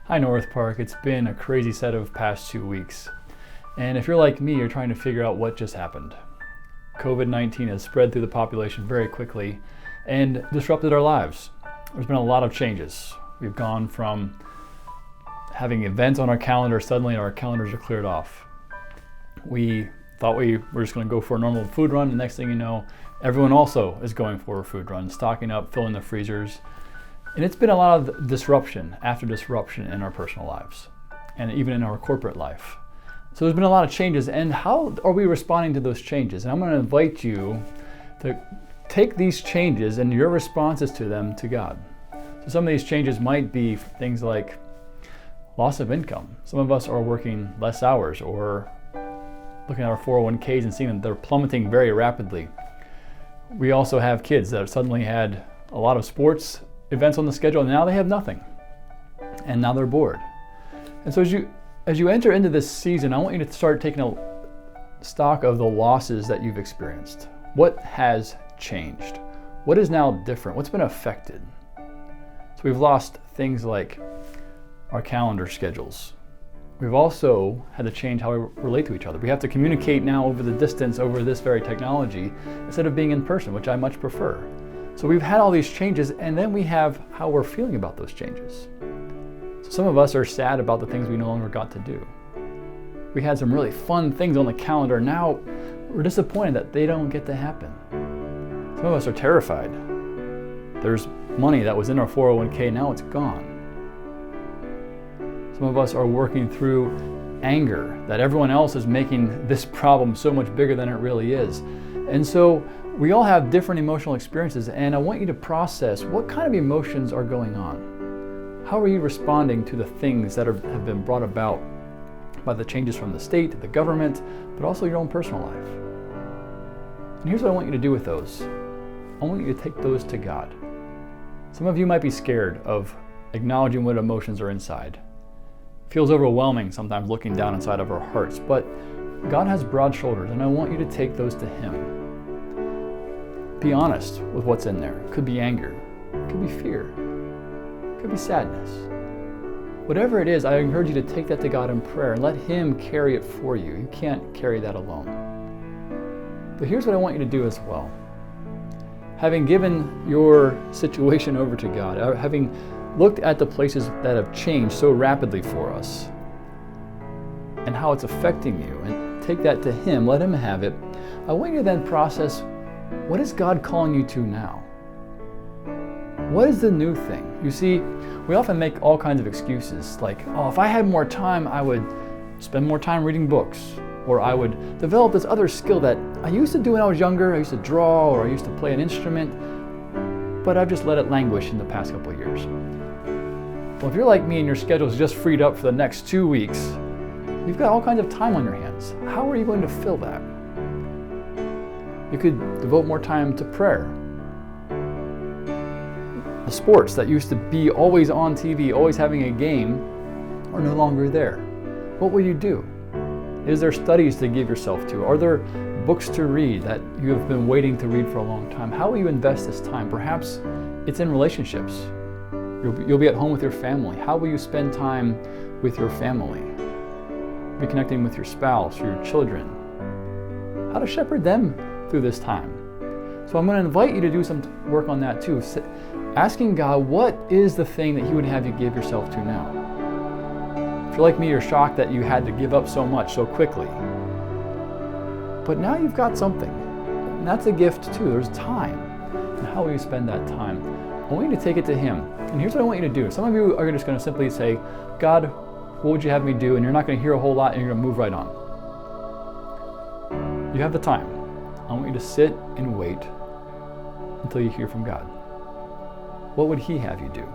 Hi North Park, it's been a crazy set of past 2 weeks. And if you're like me, you're trying to figure out what just happened. COVID-19 has spread through the population very quickly and disrupted our lives. There's been a lot of changes. We've gone from having events on our calendar, suddenly our calendars are cleared off. We thought we were just going to go for a normal food run, and next thing you know, everyone also is going for a food run, stocking up, filling the freezers. And it's been a lot of disruption after disruption in our personal lives and even in our corporate life. So there's been a lot of changes, and how are we responding to those changes? And I'm going to invite you to take these changes and your responses to them to God. So some of these changes might be things like loss of income. Some of us are working less hours or looking at our 401ks and seeing that they're plummeting very rapidly. We also have kids that suddenly had a lot of sports events on the schedule, and now they have nothing, and now they're bored. And so as you enter into this season, I want you to start taking a stock of the losses that you've experienced. What has changed? What is now different? What's been affected? So we've lost things like our calendar schedules. We've also had to change how we relate to each other. We have to communicate now over the distance, over this very technology, instead of being in person, which I much prefer. So we've had all these changes, and then we have how we're feeling about those changes. So some of us are sad about the things we no longer got to do. We had some really fun things on the calendar. Now we're disappointed that they don't get to happen. Some of us are terrified. There's money that was in our 401k, now it's gone. Some of us are working through anger that everyone else is making this problem so much bigger than it really is. And so we all have different emotional experiences, and I want you to process what kind of emotions are going on. How are you responding to the things that have been brought about by the changes from the state, the government, but also your own personal life? And here's what I want you to do with those. I want you to take those to God. Some of you might be scared of acknowledging what emotions are inside. It feels overwhelming sometimes looking down inside of our hearts, but God has broad shoulders, and I want you to take those to Him. Be honest with what's in there. It could be anger, it could be fear, it could be sadness. Whatever it is, I encourage you to take that to God in prayer and let Him carry it for you. You can't carry that alone. But here's what I want you to do as well. Having given your situation over to God, having looked at the places that have changed so rapidly for us and how it's affecting you, and take that to Him, let Him have it, I want you to then process, what is God calling you to now? What is the new thing? You see, we often make all kinds of excuses like, oh, if I had more time, I would spend more time reading books, or I would develop this other skill that I used to do when I was younger. I used to draw, or I used to play an instrument, but I've just let it languish in the past couple of years. Well, if you're like me and your schedule is just freed up for the next 2 weeks, you've got all kinds of time on your hands. How are you going to fill that? You could devote more time to prayer. The sports that used to be always on TV, always having a game, are no longer there. What will you do? Is there studies to give yourself to? Are there books to read that you have been waiting to read for a long time? How will you invest this time? Perhaps it's in relationships. You'll be at home with your family. How will you spend time with your family? Be connecting with your spouse, your children. How to shepherd them through this time. So I'm going to invite you to do some work on that too. Asking God, what is the thing that He would have you give yourself to now? If you're like me, you're shocked that you had to give up so much so quickly. But now you've got something. And that's a gift too. There's time. And how will you spend that time? I want you to take it to Him. And here's what I want you to do. Some of you are just going to simply say, God, what would you have me do? And you're not going to hear a whole lot, and you're going to move right on. You have the time. I want you to sit and wait until you hear from God. What would He have you do?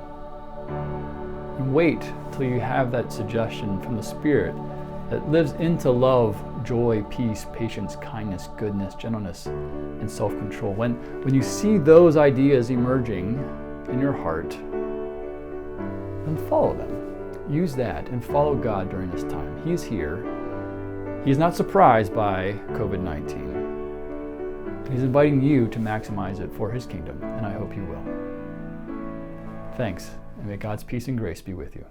And wait till you have that suggestion from the Spirit that lives into love, joy, peace, patience, kindness, goodness, gentleness, and self-control. When you see those ideas emerging in your heart, then follow them. Use that and follow God during this time. He's here. He's not surprised by COVID-19. He's inviting you to maximize it for His kingdom, and I hope you will. Thanks, and may God's peace and grace be with you.